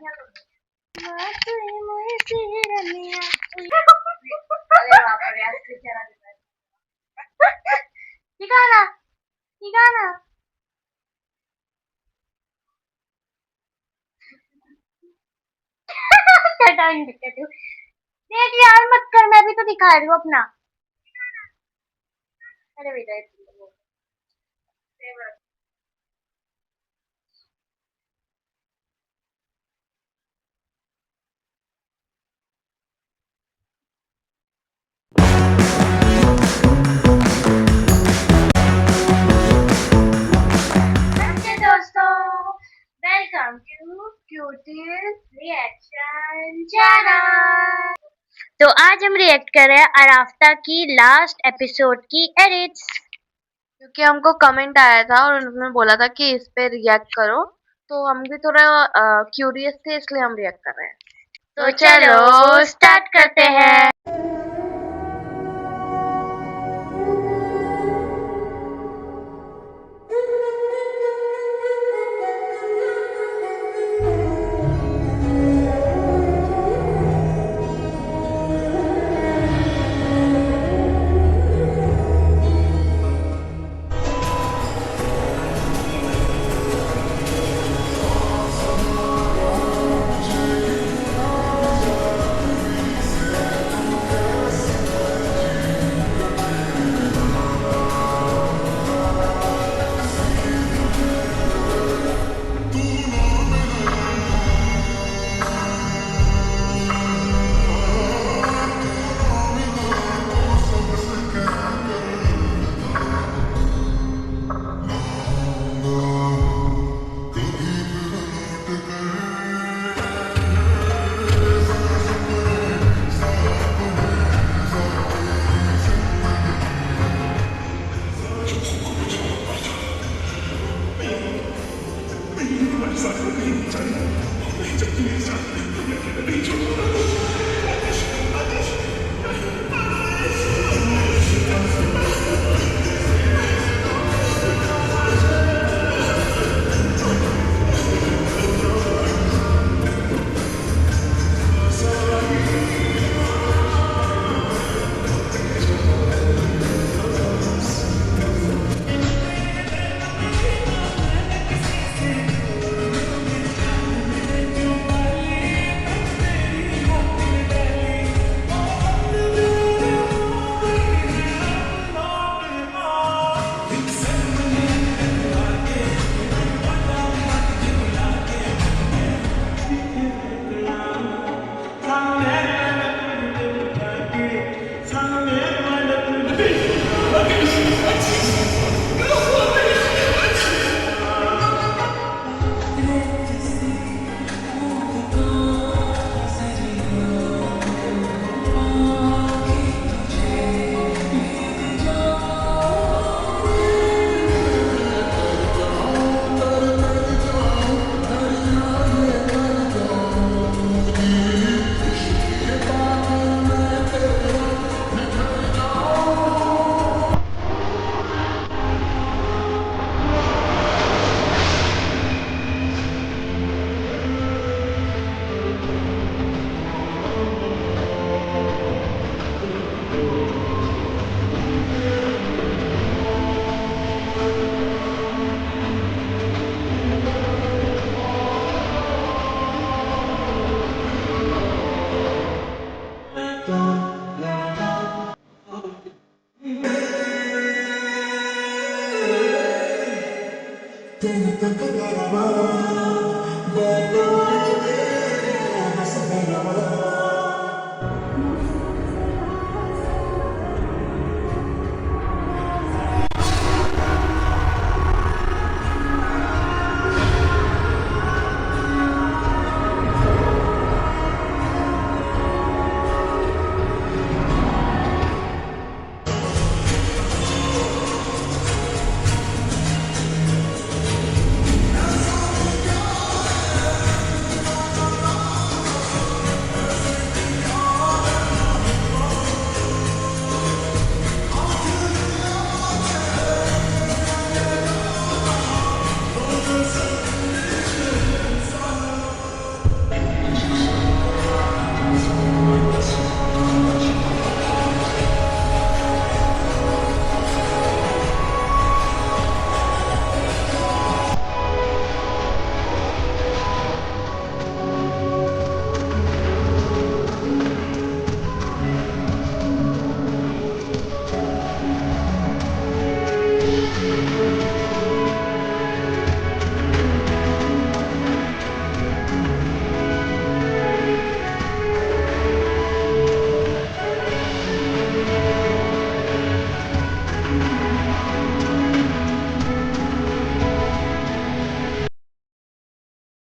अरे बापरे आज बिचारा ठीक आहे ना ठीक आहे ना देख यार मत कर मैं भी तो दिखा रही हूँ अपना अरे बेटा नमस्ते दोस्तों welcome to cuties reaction channel. तो आज हम रिएक्ट कर रहे हैं अराफ्ता की लास्ट एपिसोड की एडिट्स क्योंकि हमको कमेंट आया था और उन्होंने बोला था कि इस पे रिएक्ट करो तो हम भी थोड़ा क्यूरियस थे इसलिए हम रिएक्ट कर रहे हैं। तो चलो स्टार्ट करते हैं।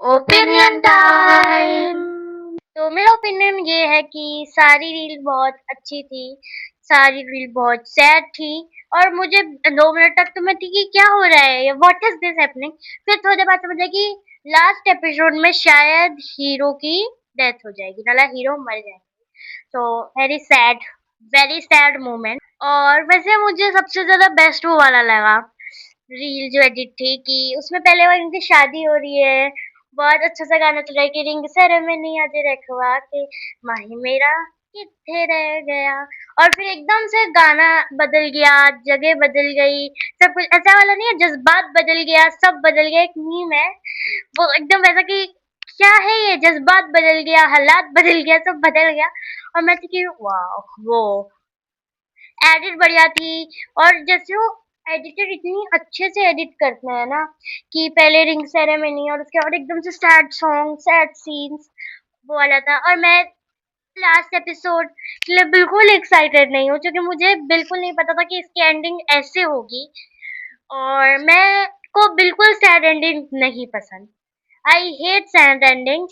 Opinion time. तो मेरा ओपिनियन ये है कि सारी रील बहुत अच्छी थी, सारी रील बहुत सैड थी और मुझे 2 मिनट तक तो मैं थी कि क्या हो रहा है, व्हाट इज दिस हैपनिंग। फिर थोड़ी देर बाद समझा कि लास्ट एपिसोड में शायद हीरो की डेथ हो जाएगी, मतलब हीरो मर जाएगा। तो वेरी सैड मोमेंट। और वैसे मुझे सबसे ज्यादा बेस्ट वो वाला लगा, रील जो एडिट थी कि उसमें पहले वो इनकी शादी हो रही है, बहुत अच्छा सा गाना चल रहा है कि रिंग सेरेमनी आज रखवा के माही मेरा किथे रह गया। और फिर एकदम से गाना बदल गया, जगह बदल गई, सब कुछ ऐसा वाला नहीं है, जज्बात बदल गया, सब बदल गया। एक मीम है वो एकदम वैसा कि क्या है ये, जज्बात बदल गया, हालात बदल गया, सब बदल गया। और मैं थी कि वाह, वो एडिट बढ़िया थी। और जैसे वो एडिटर इतनी अच्छे से एडिट करते हैं ना कि पहले रिंग सेरेमनी और उसके बाद एकदम से सैड सॉन्ग, सैड सीन्स, वो वाला था। और मैं लास्ट एपिसोड के लिए बिल्कुल एक्साइटेड नहीं हूँ क्योंकि मुझे बिल्कुल नहीं पता था कि इसकी एंडिंग ऐसे होगी। और मैं को बिल्कुल सैड एंडिंग नहीं पसंद। I hate sad ending.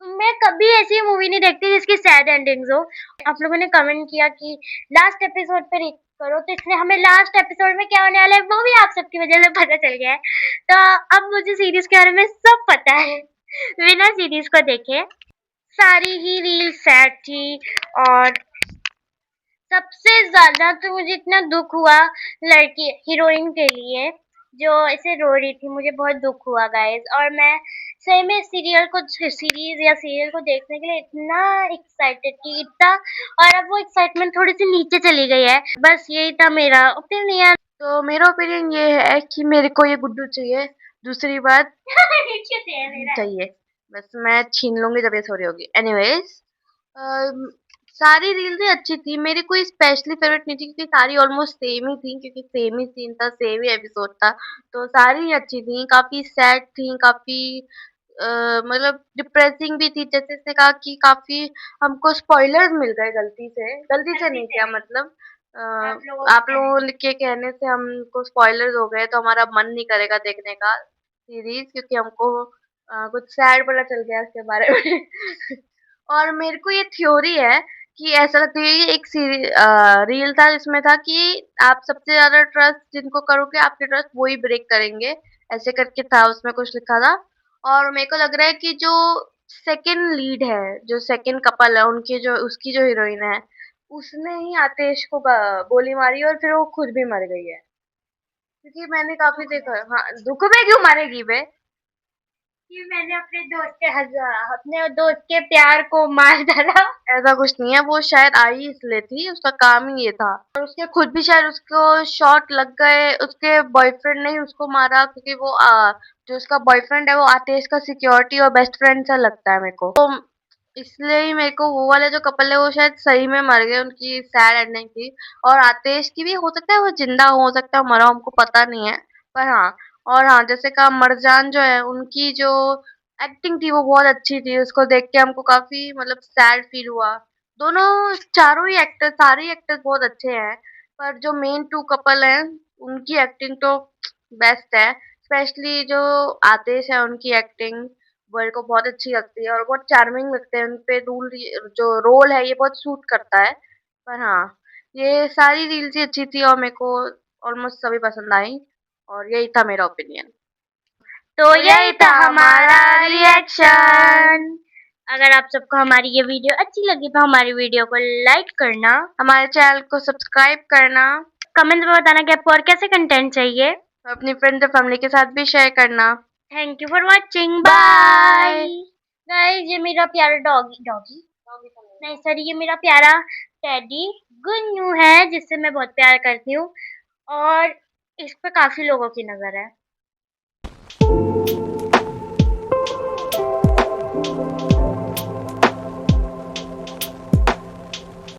मैं कभी ऐसी मूवी नहीं देखती जिसकी सैड एंडिंग्स हो। आप लोगों ने कमेंट किया कि लास्ट एपिसोड पे रिएक्ट करो, तो इसलिए हमें लास्ट एपिसोड में क्या होने वाला है वो भी आप सबकी वजह से पता चल गया है। तो अब मुझे सीरीज के बारे में सब पता है बिना सीरीज को देखे। सारी ही रील सैड थी। और सबसे ज्यादा तो मुझे इतना दुख हुआ लड़की हीरोइन के लिए जो ऐसे रो रही थी, मुझे बहुत दुख हुआ गाइस। और मैं सही में सीरीज या सीरियल को देखने के लिए इतना एक्साइटेड थी, इतना। और अब वो एक्साइटमेंट थोड़ी सी नीचे चली गई है। बस यही था मेरा ओपिनियन। तो मेरा ओपिनियन ये है कि मेरे को ये गुड्डू चाहिए। दूसरी बात चाहिए, बस मैं छीन लूंगी जब ये सो रही होगी। एनीवेज, सारी रील्स ही अच्छी थी, मेरी कोई स्पेशली फेवरेट नहीं थी क्योंकि सारी ऑलमोस्ट सेम ही थी, क्योंकि सेम ही सीन था, सेम ही एपिसोड था। तो सारी ही अच्छी थी, काफी सैड थी, काफी मतलब डिप्रेसिंग भी थी। जैसे इसने कहा कि काफी हमको स्पॉयलर्स मिल गए गलती से नहीं, क्या मतलब अ, आप लोगों के कहने से हमको स्पॉयलर्स हो गए, तो हमारा मन नहीं करेगा देखने का सीरीज, क्योंकि हमको कुछ सैड पता चल गया इसके बारे में। और मेरे को ये थ्योरी है कि ऐसा लगता है कि एक रील था जिसमें था कि आप सबसे ज्यादा ट्रस्ट जिनको करोगे आपके ट्रस्ट वो ही ब्रेक करेंगे, ऐसे करके था उसमें कुछ लिखा था। और मेरे को लग रहा है कि जो सेकंड लीड है, जो सेकंड कपल है, उनके जो उसकी जो हीरोइन है, उसने ही आतिश को गोली मारी और फिर वो खुद भी मर गई है। क्योंकि मैंने काफी देखा। हाँ, दुख में क्यों मारेगी बे? कि मैंने अपने दोस्त के प्यार को मार डाला। ऐसा कुछ नहीं है, वो शायद आई इसलिए थी, उसका काम ही ये था। और उसके खुद भी शायद उसको शॉट लग गए, उसके बॉयफ्रेंड ने ही उसको मारा, क्योंकि वो जो उसका बॉयफ्रेंड है वो आतिश का सिक्योरिटी और बेस्ट फ्रेंड सा लगता है मेरे को। तो इसलिए ही मेरे को वो वाले जो कपल है वो शायद सही में मर गए, उनकी सैड एंडिंग थी। और आतिश की भी हो सकता है वो जिंदा हो सकता है वो मरा हो, हमको पता नहीं है। पर हाँ, और हाँ, जैसे कहा मरजान जो है उनकी जो एक्टिंग थी वो बहुत अच्छी थी, उसको देख के हमको काफी मतलब सैड फील हुआ। दोनों चारों ही एक्टर सारे ही एक्टर्स बहुत अच्छे हैं, पर जो मेन टू कपल हैं उनकी एक्टिंग तो बेस्ट है। स्पेशली जो आतिश है उनकी एक्टिंग मेरे को बहुत अच्छी लगती है और बहुत चार्मिंग लगते हैं उनपे। जो रोल है ये बहुत सूट करता है। पर हाँ, ये सारी रील्स ही अच्छी थी और मेरे को ऑलमोस्ट सभी पसंद आई। और यही था मेरा ओपिनियन। तो यही था हमारा रिएक्शन। अगर आप सबको हमारी ये वीडियो अच्छी लगी तो हमारी वीडियो को लाइक करना, हमारे चैनल को सब्सक्राइब करना, कमेंट में बताना कि आपको और कैसे कंटेंट चाहिए। और अपनी फ्रेंड्स और फैमिली के साथ भी शेयर करना। Thank you for watching, bye. Bye. Guys, ये मेरा प्यारा डॉगी डॉगी नहीं सॉरी, ये मेरा प्यारा टेडी गुन्नू है जिससे मैं बहुत प्यार करती हूँ। और इस पे काफी लोगों की नजर है।